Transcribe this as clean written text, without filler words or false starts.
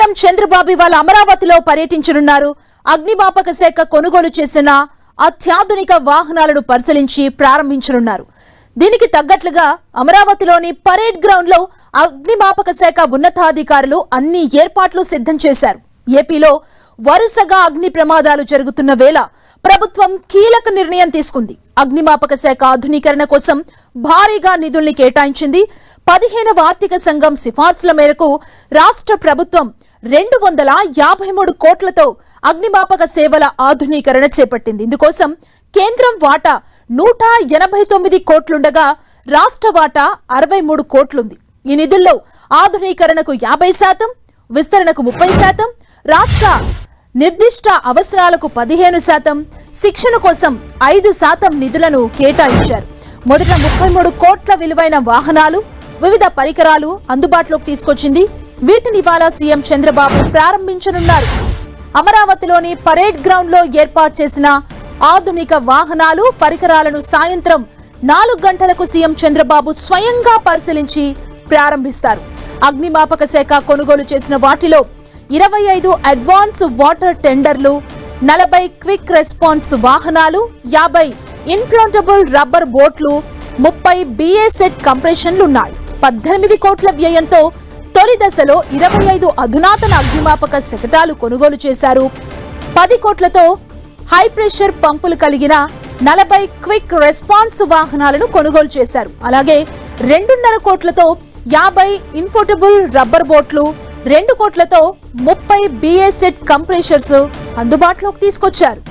CM Chandrababu ఇవాళ అమరావతిలో పర్యటించనున్నారు. అగ్నిమాపక శాఖ కొనుగోలు చేసిన అత్యాధునిక వాహనాలను పరిశీలించి ప్రారంభించనున్నారు. దీనికి తగ్గట్లుగా అమరావతిలోని పరేడ్ గ్రౌండ్ లో అగ్నిమాపక శాఖ ఉన్నతాధికారులు అన్ని ఏర్పాట్లు సిద్ధం చేశారు. ఏపీలో వరుసగా అగ్ని ప్రమాదాలు జరుగుతున్న వేళ ప్రభుత్వం కీలక నిర్ణయం తీసుకుంది. అగ్నిమాపక శాఖ ఆధునీకరణ కోసం భారీగా నిధుల్ని కేటాయించింది. 15వ ఆర్థిక సంఘం సిఫార్సుల మేరకు రాష్ట్ర ప్రభుత్వం 253 కోట్లతో అగ్నిమాపక సేవల ఆధునీకరణ చేపట్టింది. ఇందుకోసం కేంద్రం వాటా 189 కోట్లుండగా రాష్ట్ర వాటా 63 కోట్లుంది. ఈ నిధుల్లో ఆధునీకరణకు 50%, విస్తరణకు 30%, రాష్ట్ర నిర్దిష్ట అవసరాలకు 15%, శిక్షణ కోసం 5% నిధులను కేటాయించారు. మొదట 33 కోట్ల విలువైన వాహనాలు, వివిధ పరికరాలు అందుబాటులోకి తీసుకొచ్చింది. వీటిని ఇవాళ సీఎం చంద్రబాబు ప్రారంభించనున్నారు. అమరావతిలోని పరేడ్ గ్రౌండ్ లో ఏర్పాటు చేసిన ఆధునిక వాహనాలు, పరికరాలను సాయంత్రం 4 గంటలకు సీఎం చంద్రబాబు స్వయంగా పరిశీలించి ప్రారంభిస్తారు. అగ్నిమాపక శాఖ కొనుగోలు చేసిన వాటిలో 25 అడ్వాన్స్ వాటర్ టెండర్లు, 40 క్విక్ రెస్పాన్స్ వాహనాలు, 50 ఇన్ప్లాంటబుల్ రబ్బర్ బోట్లు, 30 BA సెట్ కంప్రెషన్లున్నాయి. 18 కోట్ల వ్యయంతో తొలి దశలో 25 అధునాతన అగ్నిమాపక శకటాలు కొనుగోలు చేశారు. 10 కోట్లతో హై ప్రెషర్ పంపులు కలిగిన 40 క్విక్ రెస్పాన్స్ వాహనాలను కొనుగోలు చేశారు. అలాగే 2.5 కోట్లతో 50 ఇన్ఫోటబుల్ రబ్బర్ బోట్లు, 2 కోట్లతో 30 BA సెట్ కంప్రెషర్స్ అందుబాటులోకి తీసుకొచ్చారు.